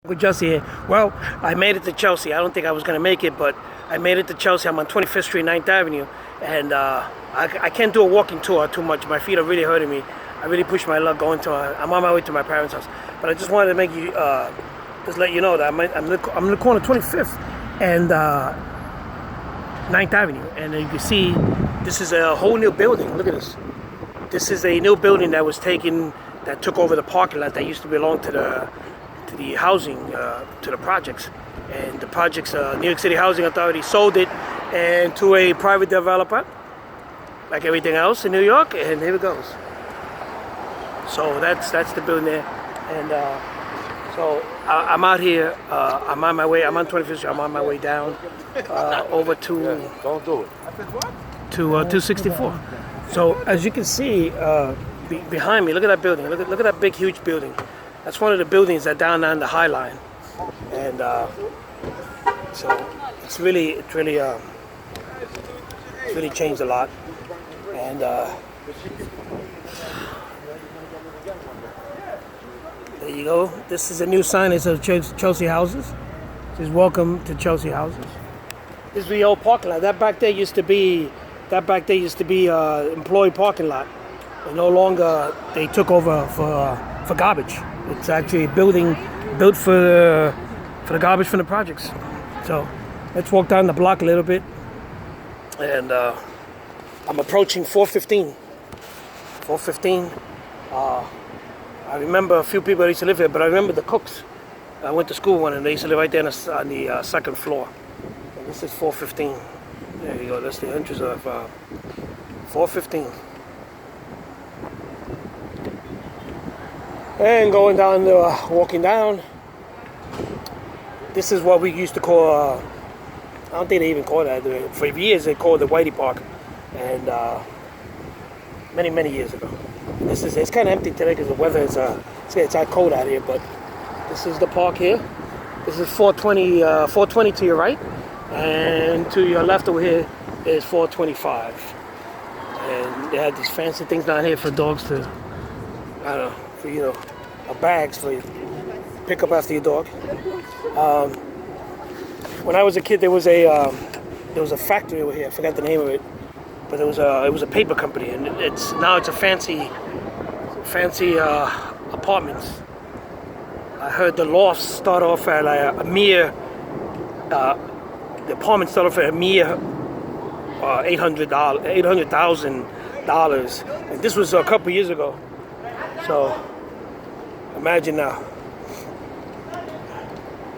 With Jesse here. Well, I made it to Chelsea. I don't think I was going to make it, but I made it to Chelsea. I'm on 25th Street, 9th Avenue, and I can't do a walking tour too much. My feet are really hurting me. I really pushed my luck going to. I'm on my way to my parents' house, but I just wanted to make you just let you know that I'm in the corner 25th and 9th Avenue, and you can see this is a whole new building. Look at this. This is a new building that was taken, that took over the parking lot that used to belong to the housing, to the projects. And the projects, New York City Housing Authority sold it and to a private developer, like everything else in New York, and here it goes. So that's the building there. And so I'm out here, I'm on my way, I'm on 25th Street, I'm on my way down over to, Don't do it. to 264. So as you can see behind me, look at that building, look at that big huge building. That's one of the buildings that down on the High Line, and so it's really changed a lot. And there you go. This is a new sign. It says Chelsea Houses. It says "Welcome to Chelsea Houses." This is the old parking lot. That back there used to be employee parking lot, and no longer. They took over for garbage. It's actually a building built for the garbage from the projects. So let's walk down the block a little bit. And I'm approaching 415. 415. I remember a few people that used to live here, but I remember the Cooks. I went to school with one, and they used to live right there on the second floor. And this is 415. There you go. That's the entrance of 415. And going down, walking down, this is what we used to call, I don't think they even call that. For years they called it Whitey Park, and many years ago. It's kind of empty today because the weather is, it's cold out here, but this is the park here. This is 420 to your right, and to your left over here is 425. And they had these fancy things down here for dogs to, I don't know, for bags for you pick up after your dog. When I was a kid, there was a factory over here. I forgot the name of it, but it was a paper company, and now it's a fancy apartments. I heard the lofts start off at a mere the apartments start off at a mere $800,000, and this was a couple years ago. So imagine now.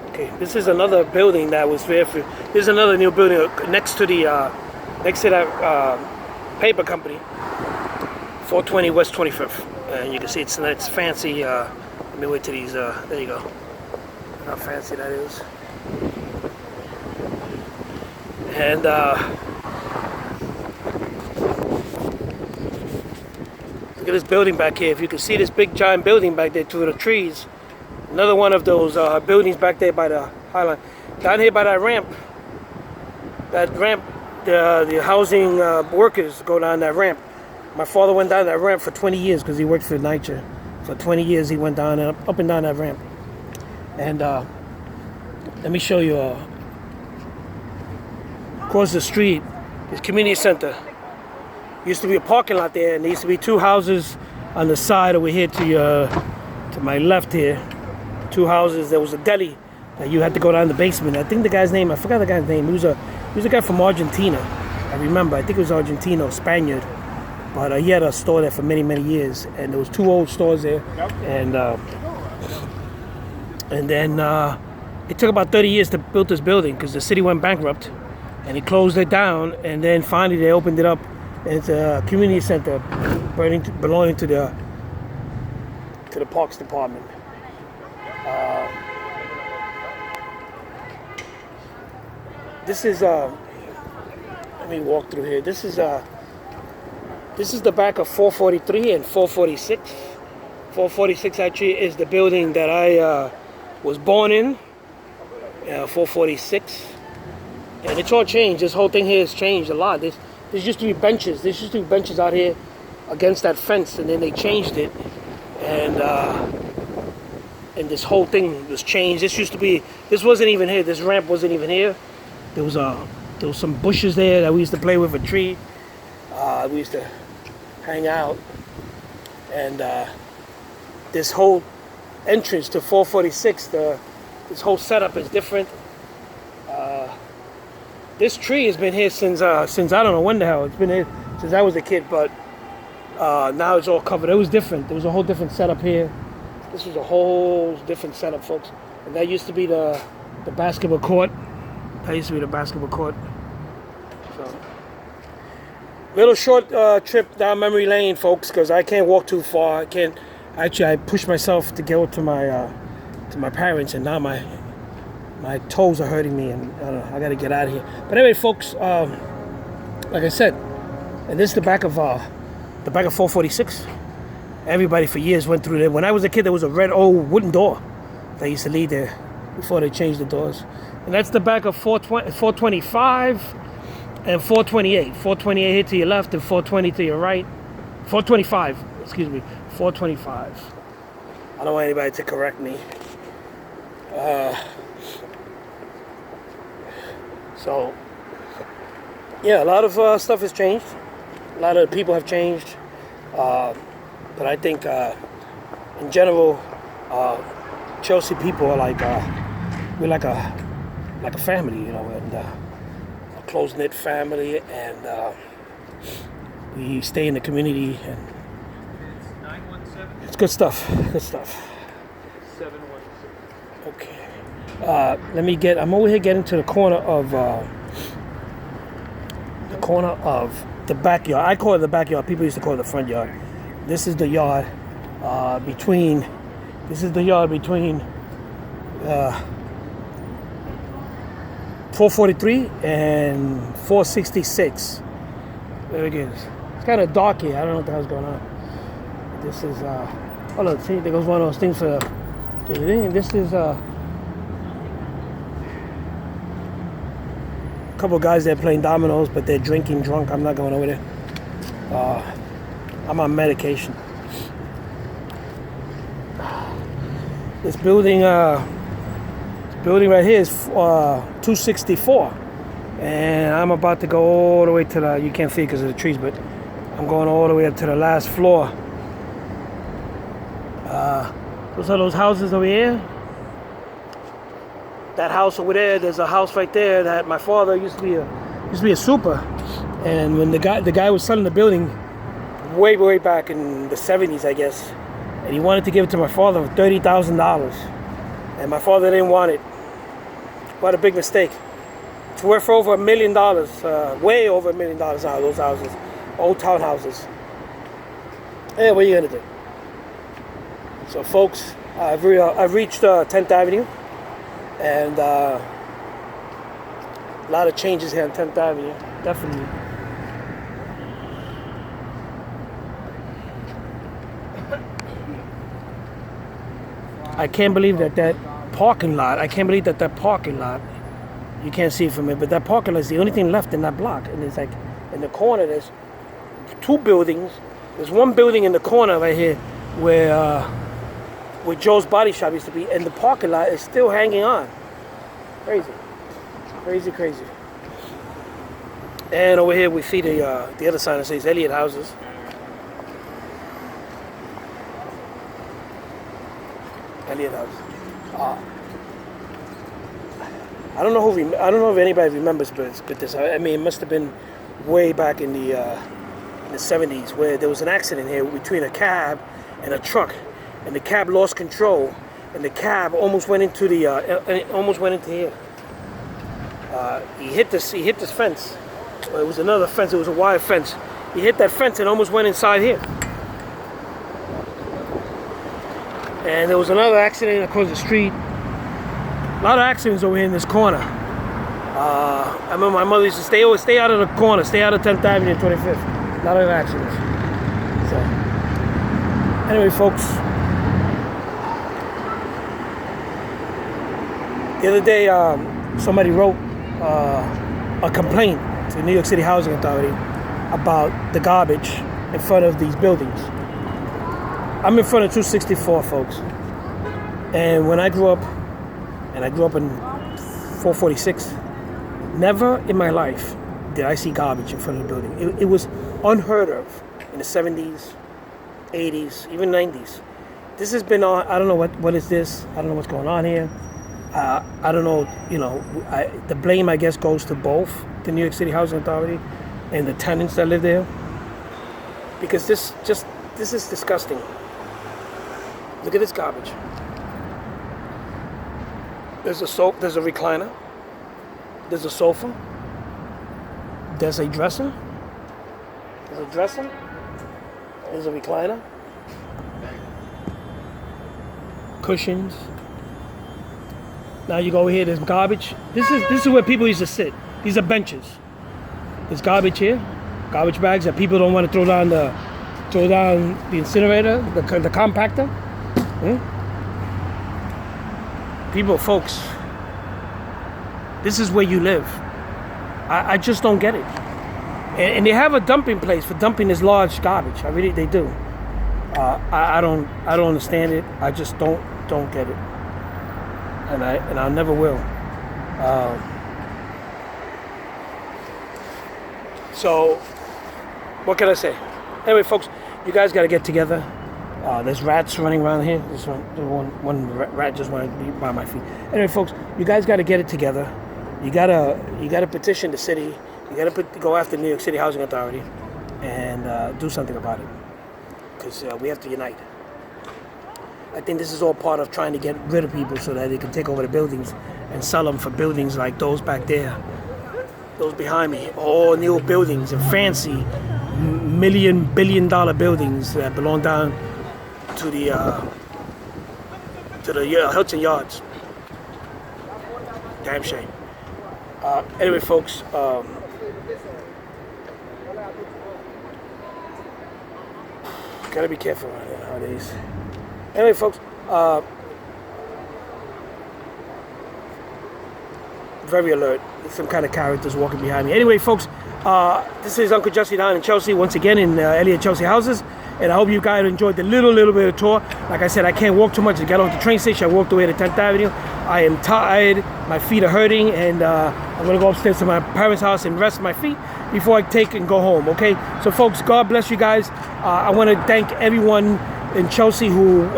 Okay, this is another building that was there for. This is another new building next to that paper company. 420 West 25th, and you can see it's fancy. Let me wait to these. There you go. How fancy that is. And look at this building back here. If you can see this big giant building back there through the trees. Another one of those buildings back there by the High Line. Down here by that ramp, the housing workers go down that ramp. My father went down that ramp for 20 years because he worked for NYCHA. For 20 years he went down and up and down that ramp. And let me show you, across the street is community center. Used to be a parking lot there, and there used to be two houses on the side over here to my left here. Two houses. There was a deli that you had to go down the basement. I think the guy's name, I forgot the guy's name. He was a guy from Argentina. I remember. I think it was Argentino, Spaniard. But he had a store there for many years, and there was two old stores there. And then it took about 30 years to build this building because the city went bankrupt, and he closed it down. And then finally they opened it up. It's a community center belonging to the Parks Department. This is let me walk through here. This is the back of 443 and 446. 446 actually is the building that I was born in. 446, and it's all changed. This whole thing here has changed a lot. There used to be benches. There used to be benches out here against that fence, and then they changed it, and and this whole thing was changed. This wasn't even here. This ramp wasn't even here. There was some bushes there that we used to play with, a tree. We used to hang out, and this whole entrance to 446, this whole setup is different. This tree has been here since I don't know when the hell. It's been here since I was a kid, but now it's all covered. It was different. There was a whole different setup here. This was a whole different setup, folks. And that used to be the basketball court. That used to be the basketball court. So, little short trip down memory lane, folks, because I can't walk too far. I can't. Actually, I pushed myself to go to my parents, and now my toes are hurting me, and I got to get out of here. But anyway, folks, like I said, and this is the back of 446. Everybody for years went through there. When I was a kid, there was a red old wooden door that used to lead there before they changed the doors. And that's the back of 425 and 428. 428 here to your left and 420 to your right. 425, excuse me, 425. I don't want anybody to correct me. So, yeah, a lot of stuff has changed. A lot of people have changed. But I think, in general, Chelsea people are like, we're like a family, you know, and a close-knit family, and we stay in the community, and it's good stuff, good stuff. 716. Okay. I'm over here getting to the corner of the backyard. I call it the backyard. People used to call it the front yard. This is the yard between 443 and 466. There it is. It's kind of dark here. I don't know what the hell's going on. This is oh look, see, there goes one of those things for this is a couple of guys there playing dominoes, but they're drinking drunk. I'm not going over there. I'm on medication. This building right here is 264, and I'm about to go all the way to the. You can't see it because of the trees, but I'm going all the way up to the last floor. Those are those houses over here. That house over there. There's a house right there that my father used to be a super, and when the guy was selling the building. Way back in the 70s, I guess, and he wanted to give it to my father for $30,000, and my father didn't want it. What a big mistake! It's worth over $1 million, way over $1 million now. Those houses, old town houses. Hey, what are you gonna do? So, folks, I've reached 10th Avenue, and a lot of changes here on 10th Avenue, definitely. I can't believe that parking lot, you can't see it from here, but that parking lot is the only thing left in that block. And it's like, in the corner, there's two buildings. There's one building in the corner right here where Joe's Body Shop used to be, and the parking lot is still hanging on. Crazy. And over here we see the other sign that says Elliott Houses. Elliott House. I don't know if anybody remembers, but this. I mean, it must have been way back in the 70s where there was an accident here between a cab and a truck, and the cab lost control, and the cab almost went into here. He hit this fence. Well, it was another fence. It was a wire fence. He hit that fence and almost went inside here. And there was another accident across the street. A lot of accidents over here in this corner. I remember my mother used to stay out of the corner, stay out of 10th Avenue and 25th. A lot of accidents. So, anyway, folks. The other day, somebody wrote a complaint to the New York City Housing Authority about the garbage in front of these buildings. I'm in front of 264, folks. And when I grew up, and I grew up in 446, never in my life did I see garbage in front of the building. It was unheard of in the 70s, 80s, even 90s. This has been on, I don't know what is this, I don't know what's going on here. I don't know, the blame I guess goes to both the New York City Housing Authority and the tenants that live there. Because this is disgusting. Look at this garbage. There's a recliner. There's a sofa. There's a dresser. There's a dresser. There's a recliner. Cushions. Now you go over here, there's garbage. This is where people used to sit. These are benches. There's garbage here. Garbage bags that people don't want to throw down the incinerator, the compactor. People, folks, this is where you live. I just don't get it. And they have a dumping place for dumping this large garbage. They do. I don't understand it. I just don't get it. And I never will. So, what can I say? Anyway, folks, you guys got to get together. There's rats running around here. There's one rat just wanted to be by my feet. Anyway, folks, you guys got to get it together. You gotta petition the city. You gotta go after New York City Housing Authority and do something about it. Because we have to unite. I think this is all part of trying to get rid of people so that they can take over the buildings and sell them for buildings like those back there. Those behind me, all new buildings and fancy billion-dollar buildings that belong down to the Hilton Yards. Damn shame. Anyway, folks, gotta be careful around here nowadays. Anyway, folks, very alert. There's some kind of characters walking behind me. Anyway, folks, this is Uncle Jussie down in Chelsea once again in Elliott Chelsea Houses, and I hope you guys enjoyed the little bit of tour. Like I said, I can't walk too much to get off the train station. I walked away to 10th Avenue. I am tired. My feet are hurting, and I'm gonna go upstairs to my parents' house and rest my feet before I take and go home. Okay, so folks, God bless you guys. I want to thank everyone in Chelsea who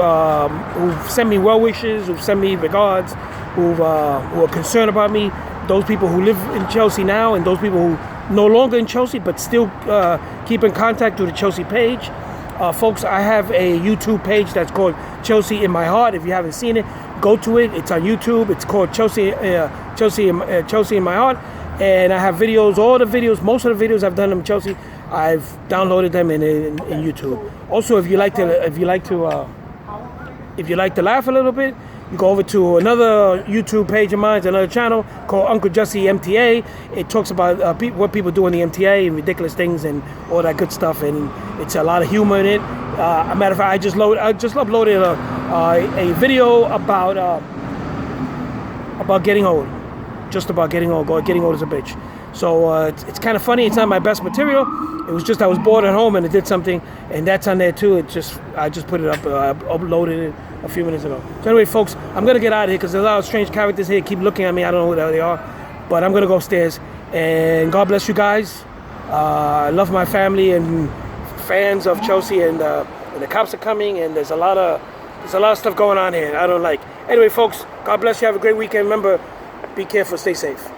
sent me well wishes, who sent me regards, who are concerned about me. Those people who live in Chelsea now, and those people who no longer in Chelsea but still keep in contact through the Chelsea page. Folks, I have a YouTube page that's called Chelsea in My Heart. If you haven't seen it, go to it. It's on YouTube. It's called Chelsea in My Heart. And I have videos, most of the videos I've done in Chelsea, I've downloaded them in YouTube. Also, if you like to laugh a little bit, you go over to another YouTube page of mine, another channel called Uncle Jussie MTA. It talks about what people do in the MTA and ridiculous things and all that good stuff, and it's a lot of humor in it. A matter of fact, I just uploaded a video about getting old. Just about getting old. Getting old is a bitch. So it's kind of funny. It's not my best material. It was just I was bored at home and it did something, and that's on there too. I just put it up. I uploaded it a few minutes ago. So anyway, folks, I'm gonna get out of here because there's a lot of strange characters here. Keep looking at me. I don't know who the hell they are, but I'm gonna go upstairs. And God bless you guys. I love my family and fans of Chelsea, and the cops are coming, and there's a lot of stuff going on here I don't like. Anyway, folks, God bless you. Have a great weekend. Remember, be careful. Stay safe.